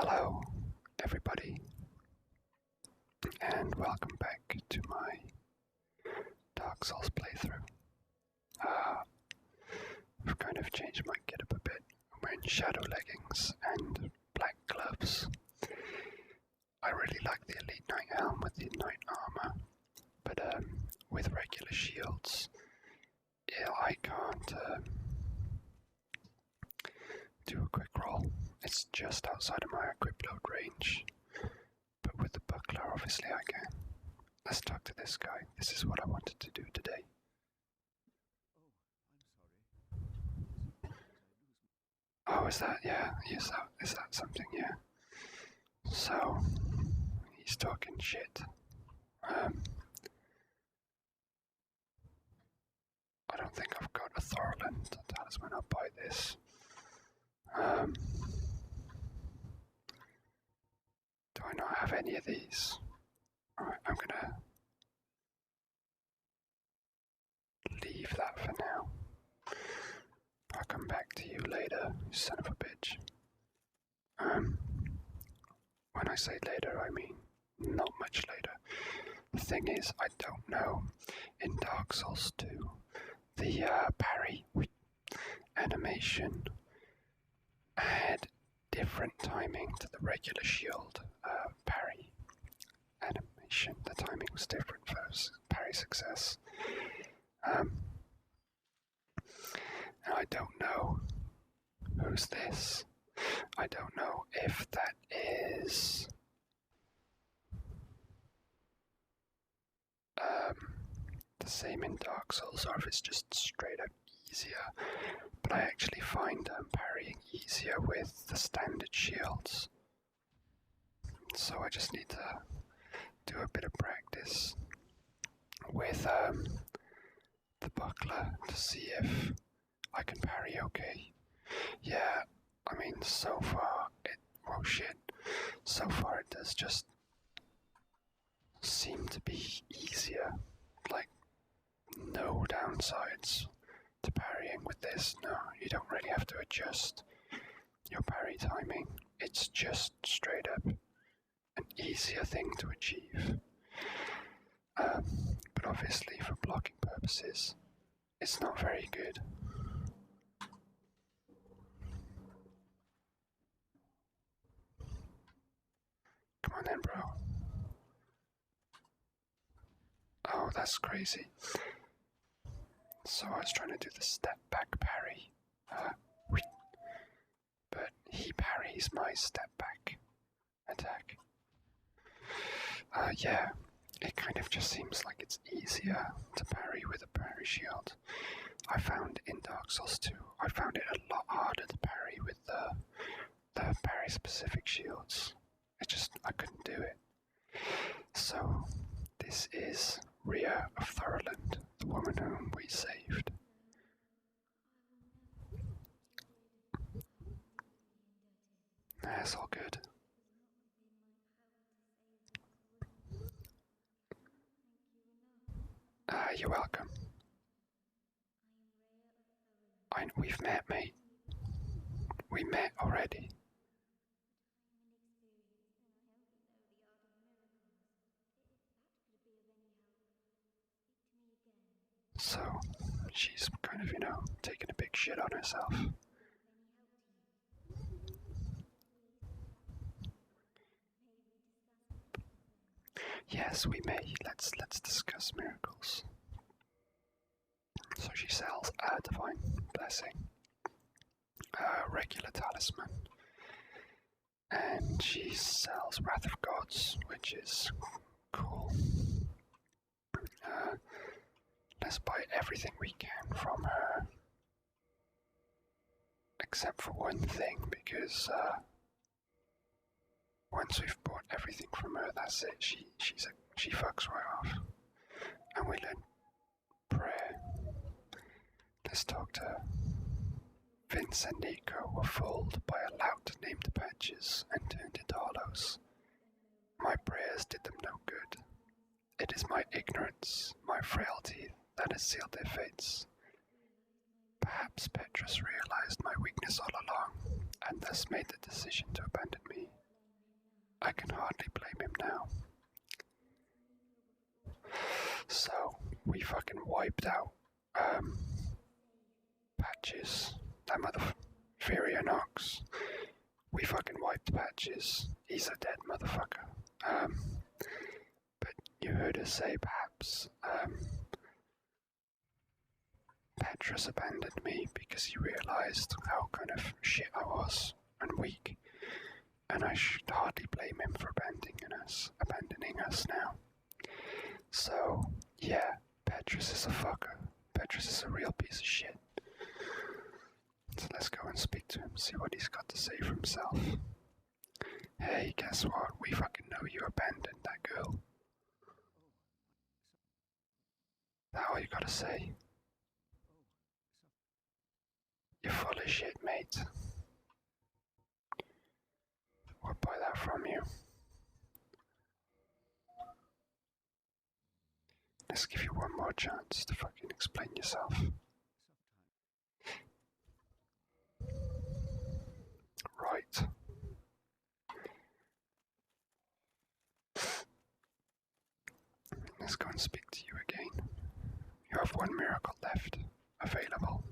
Hello, everybody, and welcome back to my Dark Souls playthrough. I've kind of changed my getup a bit. I'm wearing shadow leggings and black gloves. I really like the Elite Knight helm with the Knight armor, but with regular shields, yeah, I can't do a quick roll. It's just outside of my equip load range. But with the buckler, obviously I can. Let's talk to this guy. This is what I wanted to do today. Oh, is that, yeah, is that something, yeah. So, he's talking shit. I don't think I've got a Thorland talisman. I'll buy this. Do I not have any of these? Alright, I'm gonna leave that for now. I'll come back to you later, you son of a bitch. When I say later, I mean not much later. The thing is, I don't know. In Dark Souls 2, the parry animation had different timing to the regular shield parry animation. The timing was different for parry success. And I don't know who's this. I don't know if that is the same in Dark Souls or if it's just straight up easier. But I actually find parrying easier with the standard shields. So I just need to do a bit of practice with the buckler to see if I can parry okay. Yeah, I mean, so far so far it does just seem to be easier. Like, no downsides to parrying with this. No, you don't really have to adjust your parry timing. It's just straight up an easier thing to achieve. But obviously for blocking purposes, it's not very good. Come on then, bro. Oh, that's crazy. So I was trying to do the step back parry. But he parries my step back attack. Yeah, it kind of just seems like it's easier to parry with a parry shield. I found in Dark Souls 2, I found it a lot harder to parry with the parry specific shields. I couldn't do it. So, this is Rhea of Thorland, the woman whom we saved. That's all good. You're welcome. We've met, mate. We met already. So, she's kind of, taking a big shit on herself. Yes, we may. Let's discuss miracles. So she sells a divine blessing, a regular talisman, and she sells Wrath of Gods, which is cool. Let's buy everything we can from her, except for one thing, because once we've bought everything from her, that's it. She fucks right off, and we learn prayer. Let's talk to her. Vince and Nico were fooled by a lout named Patches and turned into hollows. My prayers did them no good. It is my ignorance, my frailty, that has sealed their fates. Perhaps Petrus realized my weakness all along, and thus made the decision to abandon me. I can hardly blame him now. So, we fucking wiped out, Patches. That motherfucker. Knox. We fucking wiped Patches. He's a dead motherfucker. But you heard us say perhaps, Petrus abandoned me because he realized how kind of shit I was and weak, and I should hardly blame him for abandoning us now. So, yeah, Petrus is a fucker. Petrus is a real piece of shit. So let's go and speak to him, see what he's got to say for himself. Hey, guess what? We fucking know you abandoned that girl. That all you gotta say? You're full of shit, mate. We'll buy that from you. Let's give you one more chance to fucking explain yourself. Right. Let's go and speak to you again. You have one miracle left available.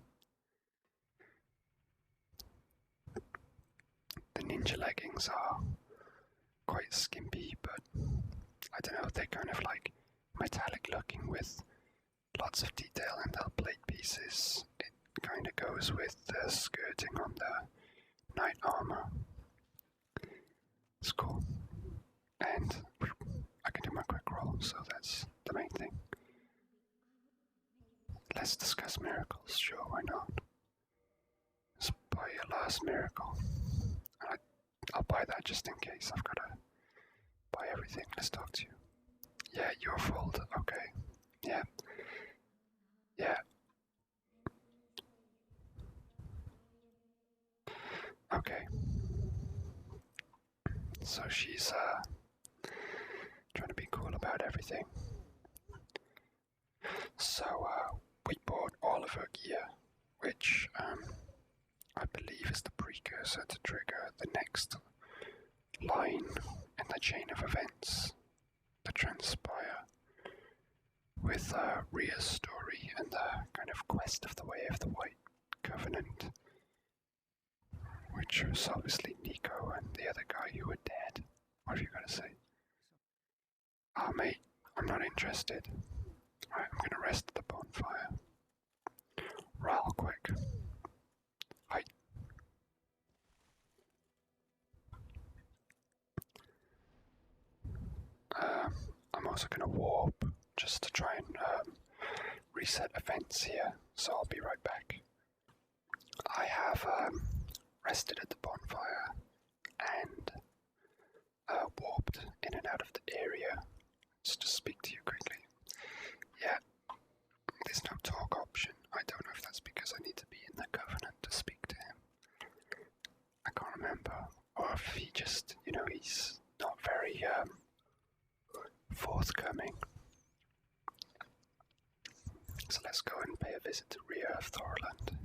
The ninja leggings are quite skimpy, but I don't know, they're kind of like metallic looking with lots of detail and plate pieces. It kind of goes with the skirting on the knight armor. It's cool. And I can do my quick roll, so that's the main thing. Let's discuss miracles, sure, why not? Let's buy your last miracle. I'll buy that just in case. I've got to buy everything. Let's talk to you. Yeah, your fault. Okay. Yeah. Yeah. Okay. So she's trying to be cool about everything. So we bought all of her gear, which I believe is the precursor to trigger the next line in the chain of events that transpire with Rhea's story and the kind of quest of the Way of the White Covenant, which was obviously Nico and the other guy who were dead. What have you got to say? Ah, mate, I'm not interested. Right, I'm gonna rest at the bonfire. Real quick. Hi. I'm also gonna warp just to try and reset events here, so I'll be right back. I have rested at the bonfire and warped in and out of the area just to speak to you quickly. Yeah, there's no talk option. I don't know if that's because I need to be in the Covenant to speak to him. I can't remember. Or if he just, he's not very forthcoming. So let's go and pay a visit to Rhea of Thorland.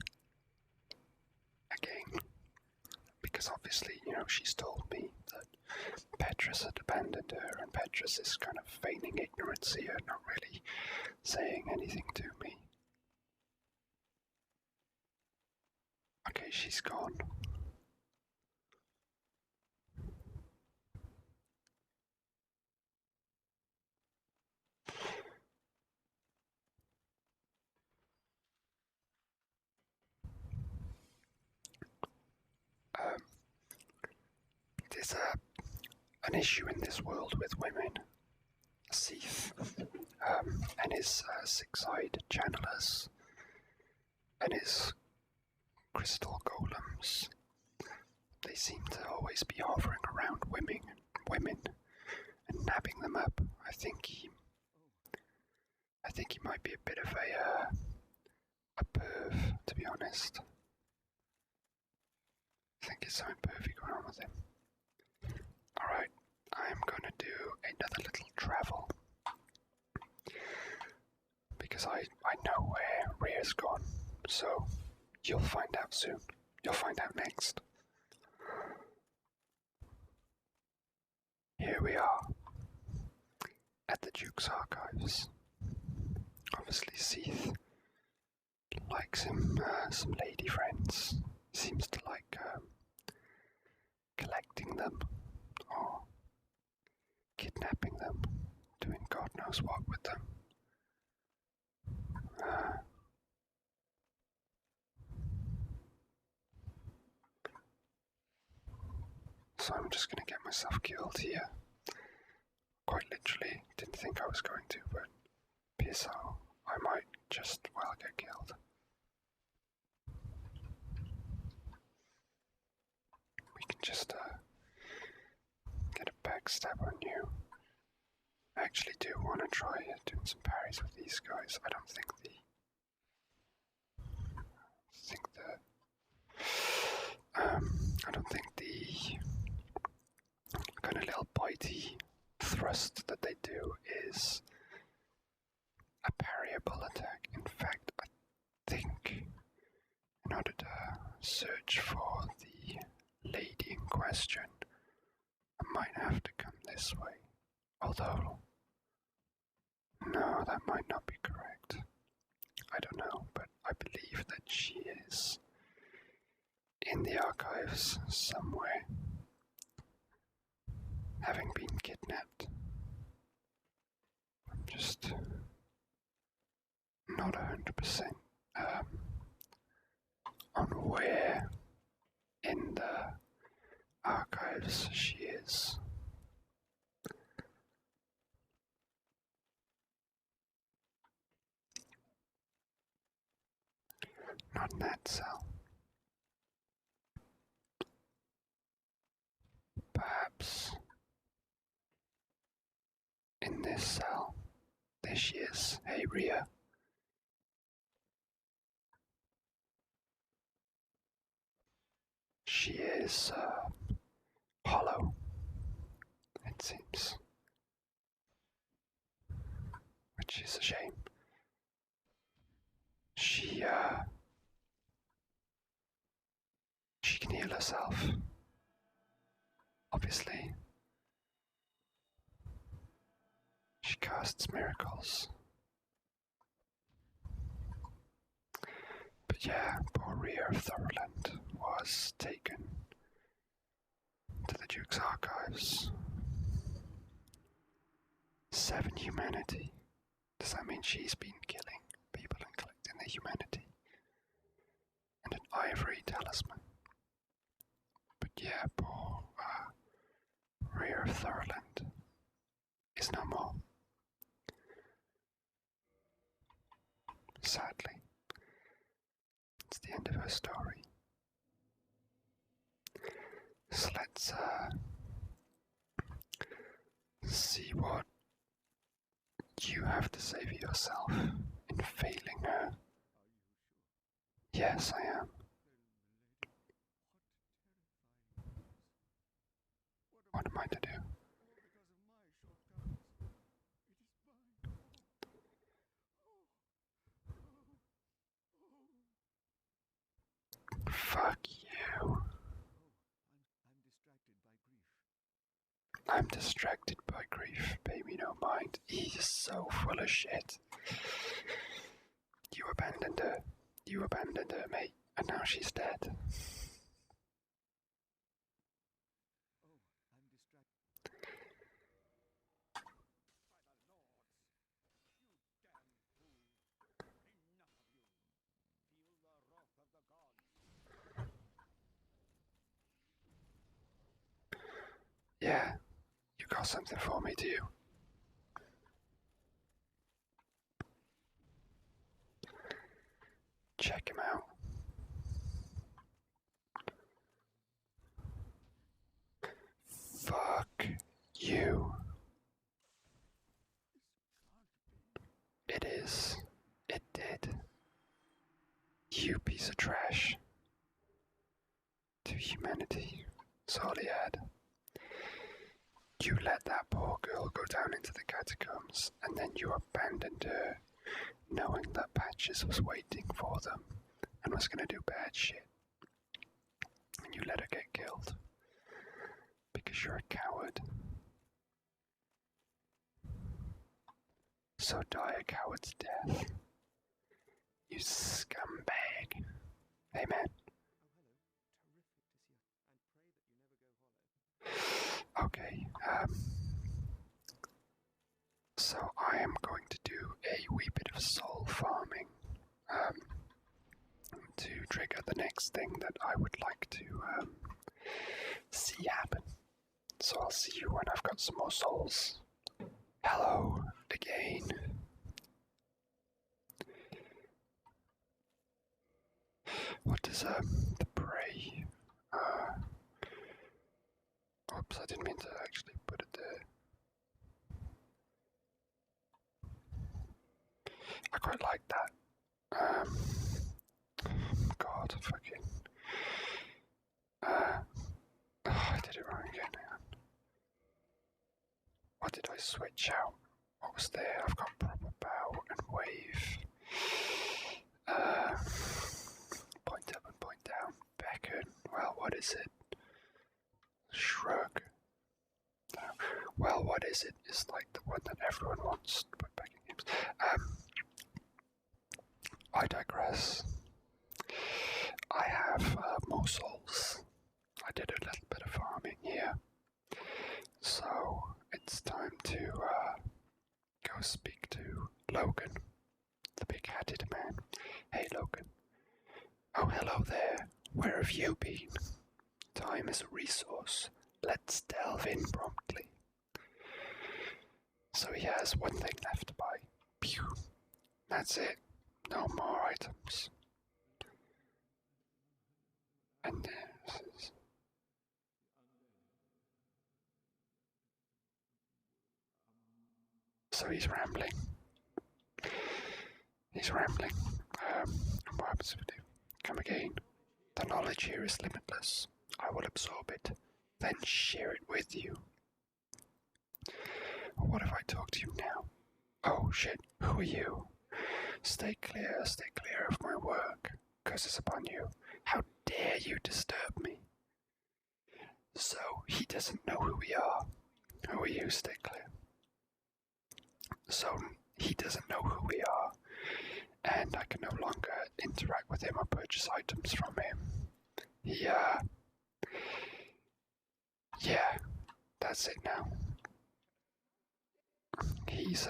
Again. Because obviously, she's told me that Petrus had abandoned her, and Petrus is kind of feigning ignorance here, not really saying anything to me. Okay, she's gone. There's an issue in this world with women. Seath and his six-eyed channelers and his crystal golems. They seem to always be hovering around women and nabbing them up. I think he might be a bit of a perv, to be honest. I think it's something pervy going on with him. Alright, I'm gonna do another little travel. Because I know where Rhea's gone, so you'll find out soon. You'll find out next. here we are at the Duke's archives. Obviously, Seath likes him some lady friends. Seems to like collecting them or kidnapping them, doing God knows what with them. So I'm just gonna get myself killed here. Quite literally, didn't think I was going to, but piss out. I might just well get killed. We can just get a backstab on you. I actually do want to try doing some parries with these guys. I don't think the kind of little bitey thrust that they do is a parryable attack. In fact, I think in order to search for the lady in question, I might have to come this way. Although, no, that might not be correct. I don't know, but I believe that she is in the archives somewhere, having been kidnapped. I'm just not 100% on where in the archives she is. Not in that cell. Perhaps in this cell. There she is. Hey, Rhea. She is hollow, it seems. Which is a shame. She can heal herself. Obviously. She casts miracles. But yeah, poor Rhea of Thorland was taken to the Duke's archives. 7 humanity. Does that mean she's been killing people and collecting their humanity? And an ivory talisman. But yeah, poor Rhea of Thorland is no more. Sadly. It's the end of her story. So let's see what you have to say for yourself in failing her. Yes, I am. What am I to do? Fuck you. I'm distracted by grief. Pay me no mind. He's so full of shit. You abandoned her. You abandoned her, mate. And now she's dead. Yeah, you got something for me, do you? Check him out. Fuck you. It is. It did. You piece of trash. To humanity. That's all he had. You let that poor girl go down into the catacombs, and then you abandoned her, knowing that Patches was waiting for them and was gonna do bad shit. And you let her get killed. Because you're a coward. So die a coward's death. You scumbag. Hey man. Okay, so I am going to do a wee bit of soul farming to trigger the next thing that I would like to see happen. So I'll see you when I've got some more souls. Hello again. What does the prey? Oops, I didn't mean to actually put it there. I quite like that. God, fucking. I did it wrong again. Hang on. What did I switch out? What was there? I've got proper bow and wave. Point up and point down. Beckon. Well, what is it? Shrug. No. Well, what is it? Is like the one that everyone wants to put back in games. I digress. I have more souls. I did a little bit of farming here. So it's time to go speak to Logan, the big-hatted man. Hey Logan. Oh, hello there. Where have you been? Time is a resource. Let's delve in promptly. So he has one thing left to buy. Pew. That's it. No more items. And there's... So he's rambling. He's rambling. What happens if we do? Come again. The knowledge here is limitless. I will absorb it, then share it with you. What if I talk to you now? Oh shit, who are you? Stay clear of my work. Curse is upon you. How dare you disturb me? So, he doesn't know who we are. Who are you? Stay clear. So, he doesn't know who we are, and I can no longer interact with him or purchase items from him. Yeah, that's it now. He's,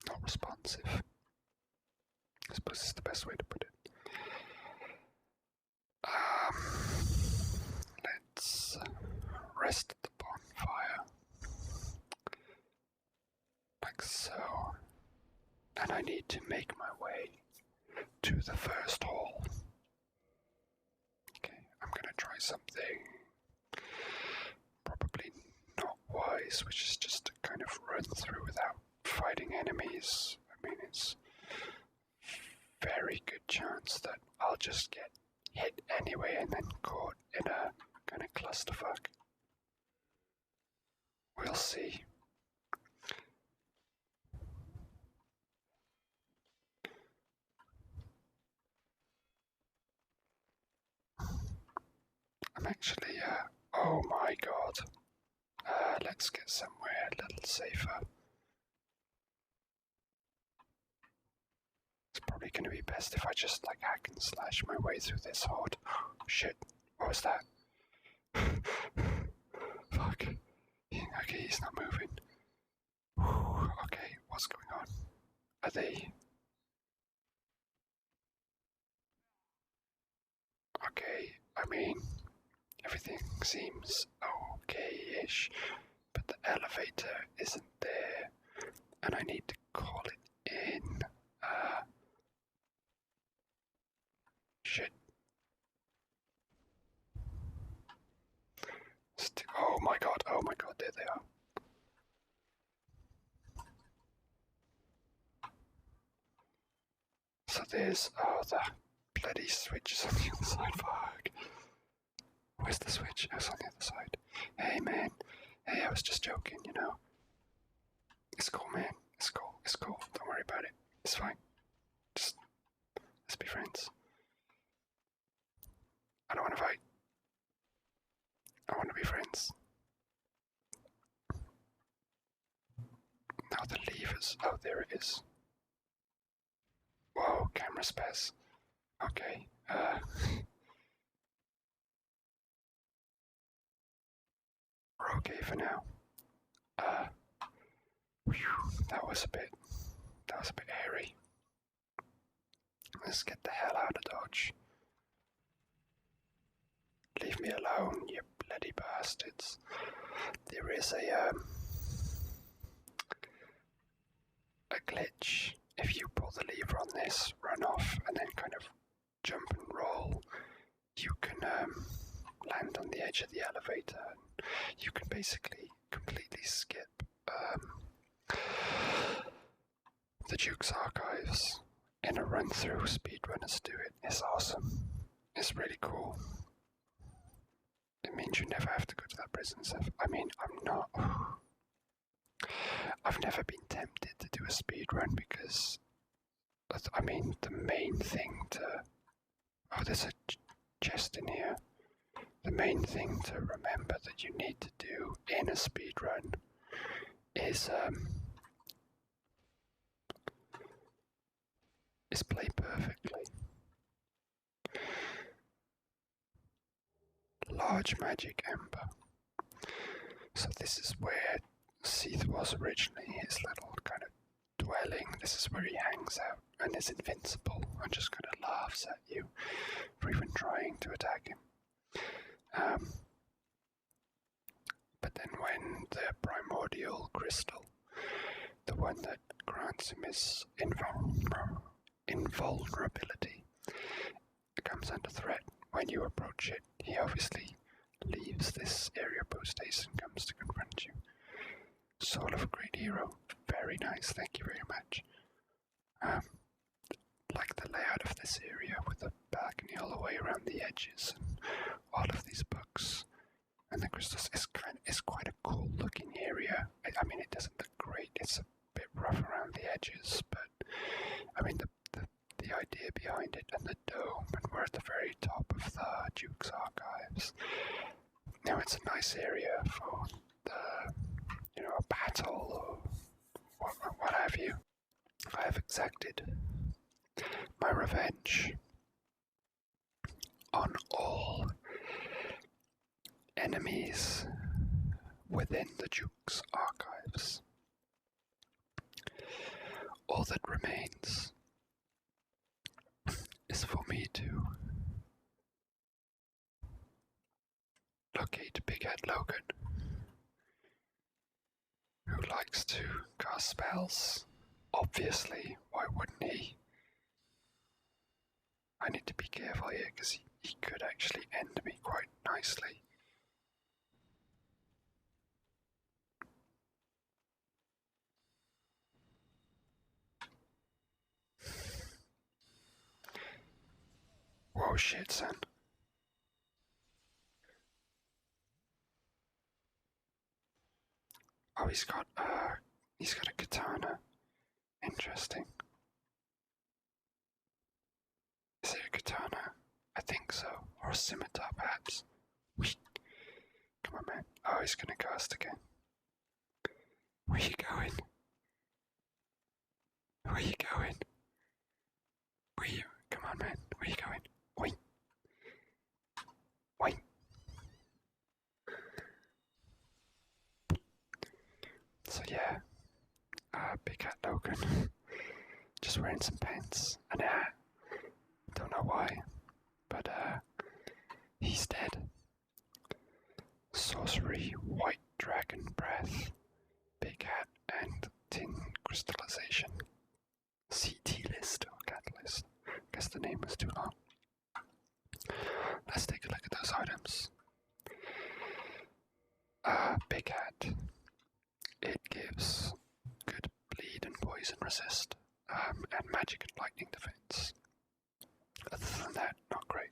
not responsive. I suppose it's the best way to put it. Let's rest at the bonfire. Like so. And I need to make my way to the first hall. Okay, I'm gonna try something probably not wise, which is just to kind of run through without fighting enemies. I mean, it's very good chance that I'll just get hit anyway and then caught in a kind of clusterfuck. We'll see. I'm actually, oh my god. Let's get somewhere a little safer. It's probably going to be best if I just like hack and slash my way through this horde. Shit, what was that? Fuck. Okay, he's not moving. Okay, what's going on? Are they... Okay, I mean, everything seems okay-ish, but the elevator isn't there, and I need to call it in. Shit. Oh my god, there they are. So there's, the bloody switch is on the other side, fuck. Where's the switch? It's on the other side. Hey man, hey, I was just joking, you know. It's cool, man. It's cool. Don't worry about it. It's fine. Just, let's be friends. I don't want to fight. I want to be friends. Now levers. Oh, there it is. Whoa, camera space. Okay, we're okay for now. That was a bit hairy. Let's get the hell out of Dodge. Leave me alone, you bloody bastards. There is a glitch. If you pull the lever on this, run off, and then kind of jump and roll, you can land on the edge of the elevator. You can basically completely skip the Duke's archives in a run-through. Speedrunners do it. It's awesome. It's really cool. It means you never have to go to that prison stuff. I mean, I've never been tempted to do a speed run because, I mean, the main thing to... Oh, there's a chest in here. The main thing to remember that you need to do in a speed run is play perfectly. Large magic ember. So this is where Seath was originally, his little kind of dwelling. This is where he hangs out and is invincible and just kind of laughs at you for even trying to attack him. But then when the primordial crystal, the one that grants him his invulnerability, comes under threat, when you approach it, he obviously leaves this area post haste and comes to confront you. Soul of a great hero. Very nice, thank you very much. Like the layout of this area with the balcony all the way around the edges and all of these books and the crystals is quite a cool looking area. I mean, it doesn't look great, it's a bit rough around the edges, but I mean the idea behind it and the dome, and we're at the very top of the Duke's archives. Now it's a nice area for the, a battle or what have you. I have exacted my revenge on all enemies within the Duke's archives. All that remains is for me to locate Big Head Logan, who likes to cast spells. Obviously, why wouldn't he? I need to be careful here because he could actually end me quite nicely. Whoa, shit, son. Oh, he's got a katana. Interesting. Is it a katana? I think so. Or a scimitar, perhaps. Whee. Come on, man. Oh, he's gonna cast again. Where you going? Where you going? Come on, man. Where you going? Wait. Wait. So yeah, Big Cat Logan, just wearing some pants and a hat. Don't know why, but he's dead. Sorcery, White Dragon Breath, Big Hat, and Tin Crystallization. CT list or catalyst. Guess the name was too long. Let's take a look at those items. Big Hat. It gives good bleed and poison resist, and magic and lightning defense. Other than that, not great.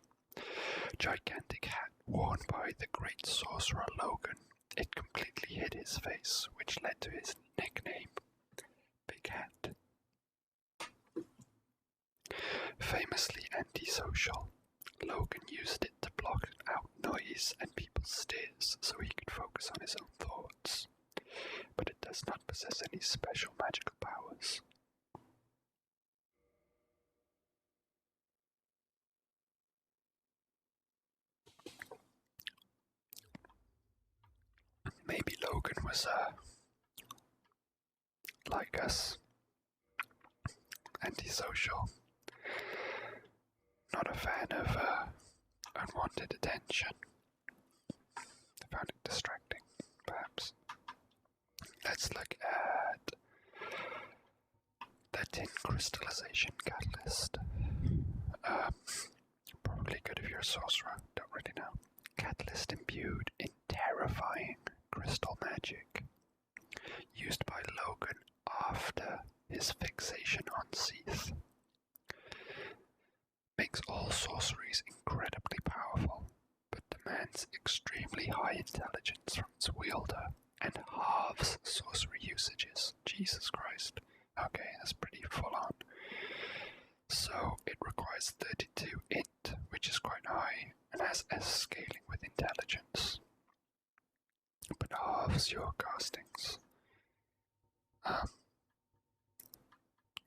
Gigantic hat worn by the great sorcerer Logan. It completely hid his face, which led to his nickname, Big Hat. Famously antisocial, Logan used it to block out noise and people's stares so he could focus on his own thoughts. But it does not possess any special magical powers. Logan was like us, antisocial, not a fan of unwanted attention. I found it distracting, perhaps. Let's look at the tin crystallization catalyst. Probably good if you're a sorcerer, don't really know. Catalyst imbued in terrifying crystal magic, used by Logan after his fixation on Seath. Makes all sorceries incredibly powerful, but demands extremely high intelligence from its wielder and halves sorcery usages. Jesus Christ. Okay, that's pretty full on. So it requires 32 int, which is quite high, and has S scaling with intelligence, but halves your castings.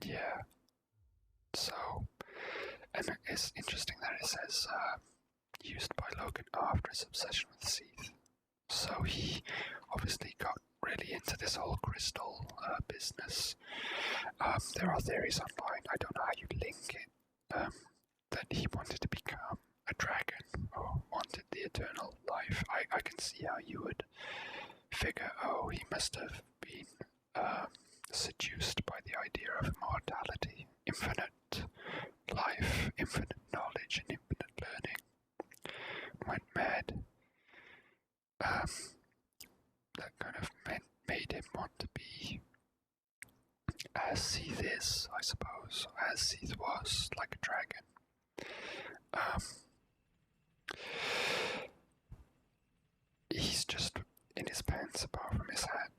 Yeah. So, and it's interesting that it says used by Logan after his obsession with Seath. So he obviously got really into this whole crystal business. There are theories online, I don't know how you link it, that he wanted to become a dragon or wanted the eternal life. I can see how you would figure, oh, he must have been seduced by the idea of immortality, infinite life, infinite knowledge, and infinite learning. Went mad. That kind of made him want to be as Seath is, I suppose, as Seath was, like a dragon. He's just in his pants apart from his hat.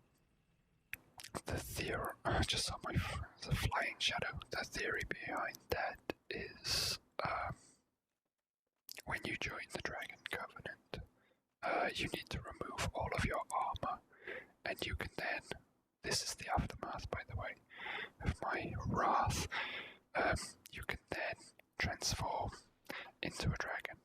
The theory, I just saw the flying shadow. The theory behind that is when you join the Dragon Covenant, you need to remove all of your armor, and you can then, this is the aftermath by the way, of my wrath, you can then transform into a dragon.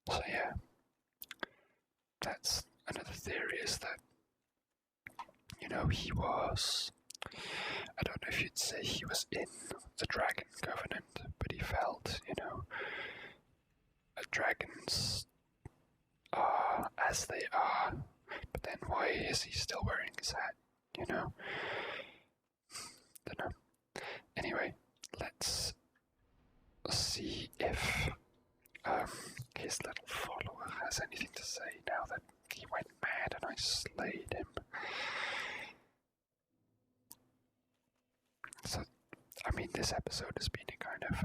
So yeah, that's another theory, is that, you know, he was, I don't know if you'd say he was in the Dragon Covenant, but he felt, you know, dragons are as they are, but then why is he still wearing his hat, you know? Don't know. Anyway, let's see if his little follower has anything to say now that he went mad and I slayed him. So, I mean, this episode has been a kind of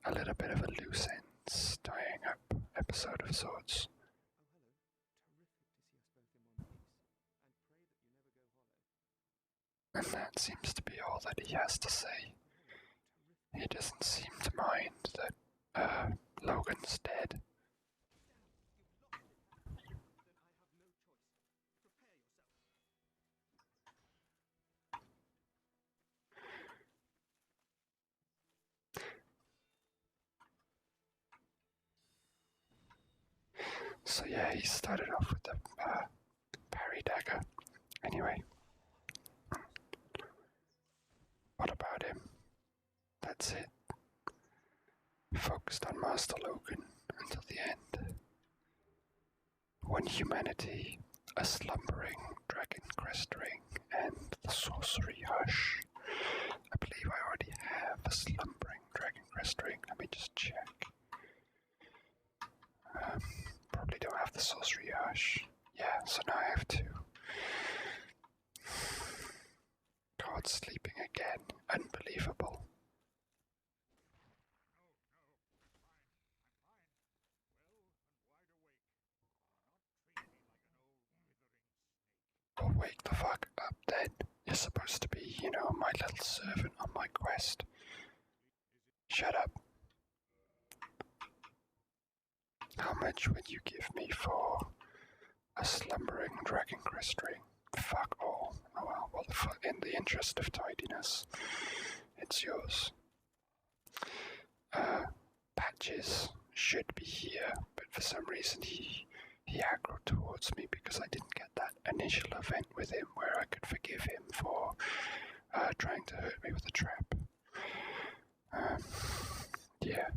a little bit of a loose ends tying up episode of sorts. And that seems to be all that he has to say. He doesn't seem to mind that Logan's dead. So yeah, he started off with the parry dagger. Anyway, what about him? That's it. Focused on Master Logan until the end. When humanity, a slumbering dragon crest ring, and the sorcery hush. I believe I already have a slumbering dragon crest ring. Let me just check. Probably don't have the sorcery hush. Yeah, so now I have two. God, sleeping again. Unbelievable. Well, wake the fuck up then. You're supposed to be, you know, my little servant on my quest. Shut up. How much would you give me for a slumbering dragon crest ring? Fuck all. Oh well, in the interest of tidiness, it's yours. Patches. should be here, but for some reason he aggroed towards me because I didn't get that initial event with him where I could forgive him for trying to hurt me with a trap. Yeah.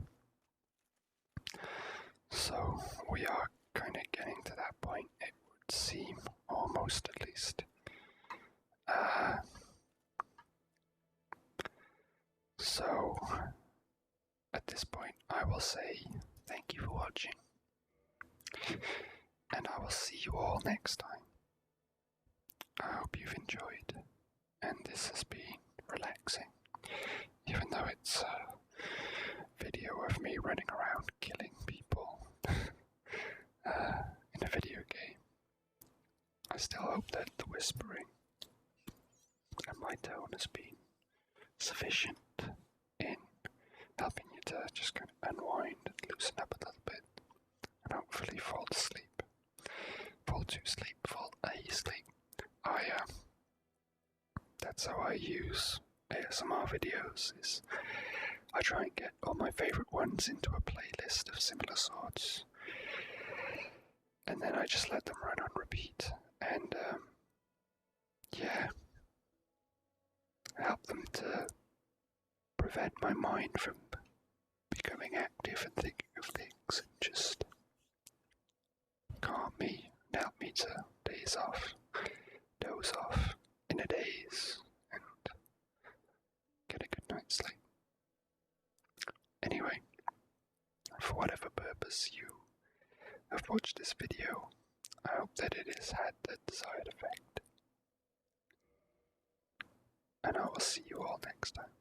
So we are kind of getting to that point, it would seem, almost at least. So at this point I will say thank you for watching, and I will see you all next time. I hope you've enjoyed, and this has been relaxing, even though it's a video of me running around killing people in a video game. I still hope that the whispering and my tone has been sufficient in helping you to just kind of unwind and loosen up a little bit, and hopefully fall asleep. Fall asleep. That's how I use ASMR videos, is I try and get all my favourite ones into a playlist of similar sorts, and then I just let them run on repeat, and help them to prevent my mind from becoming active and thinking of things, and just calm me and help me to doze off in a daze, and get a good night's sleep. Anyway, for whatever purpose you have watched this video, I hope that it has had the desired effect, and I will see you all next time.